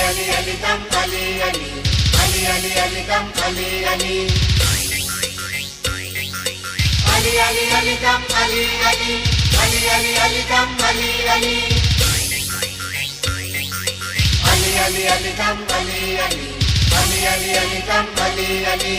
Ali Ali dum Ali Ali Ali Ali Ali dum Ali Ali Ali Ali Ali dum Ali Ali Ali Ali Ali dum Ali Ali Ali Ali Ali dum Ali Ali Ali Ali Ali dum Ali Ali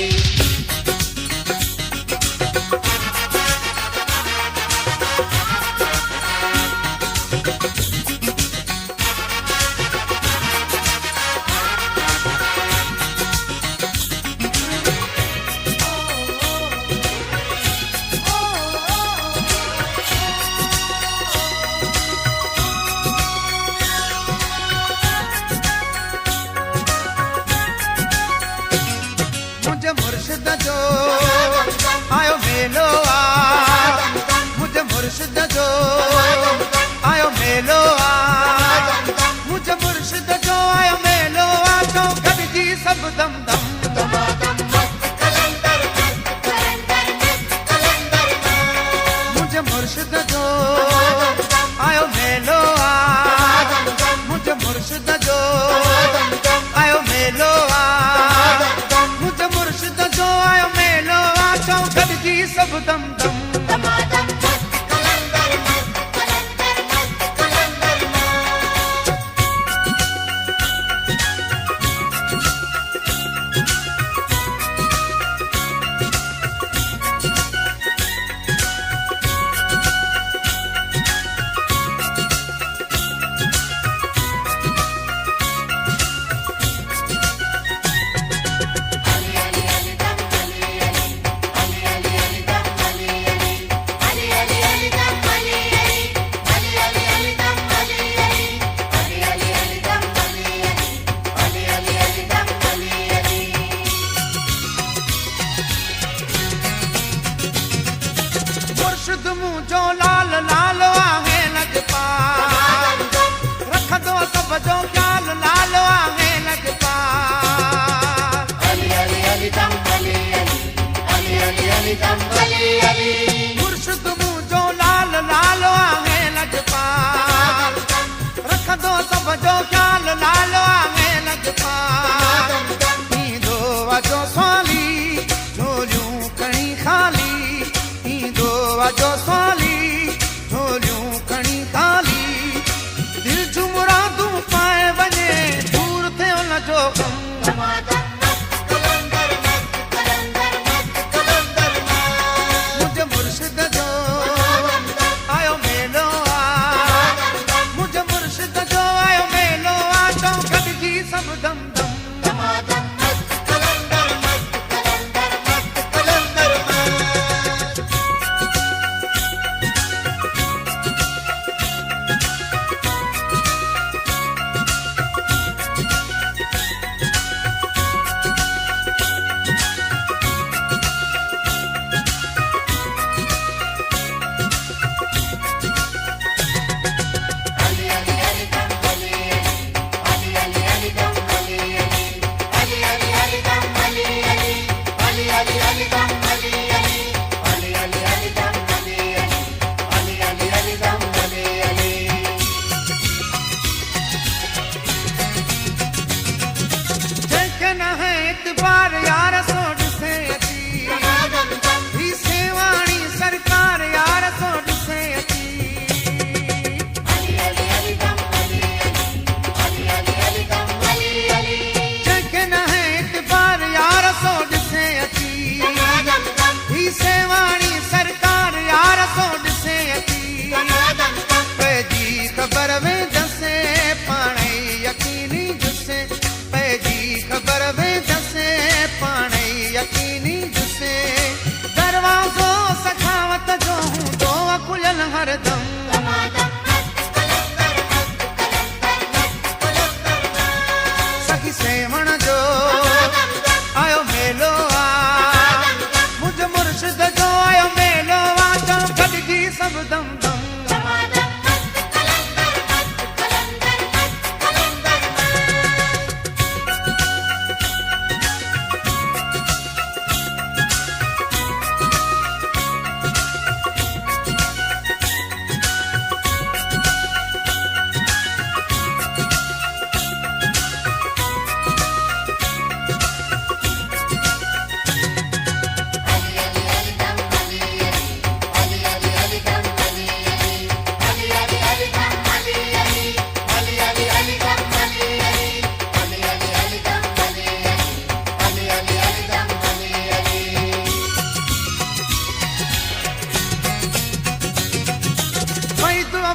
मुर्शिद जो आयो मेलो आ मुझे मुर्शिद जो आयो मेलो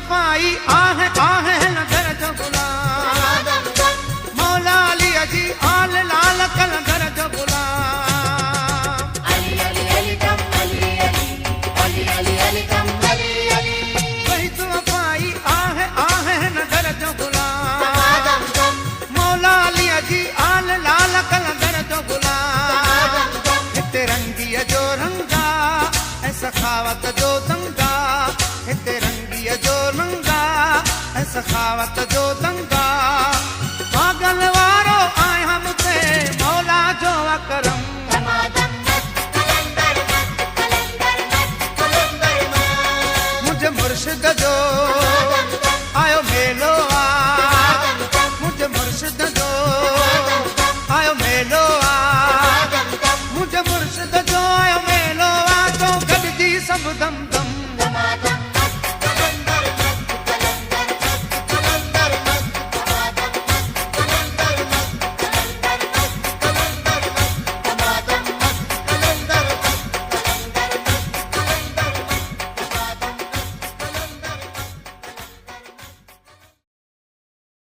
वफाई आहे आहे लंगर जो गुलाम दम दम मौला अली जी आल लाल कलंदर जो गुलाम अली अली अली दम अली अली अली अली अली दम अली अली वही तो वफाई आहे आहे लंगर जो गुलाम दम दम मौला अली जी आल लाल कलंदर जो गुलाम दम दम हिते रंगीअ जो रंगा ऐं सखावत जो दंगा हिते रंगीअ जो रंगा ऐं सखावत जो दंगा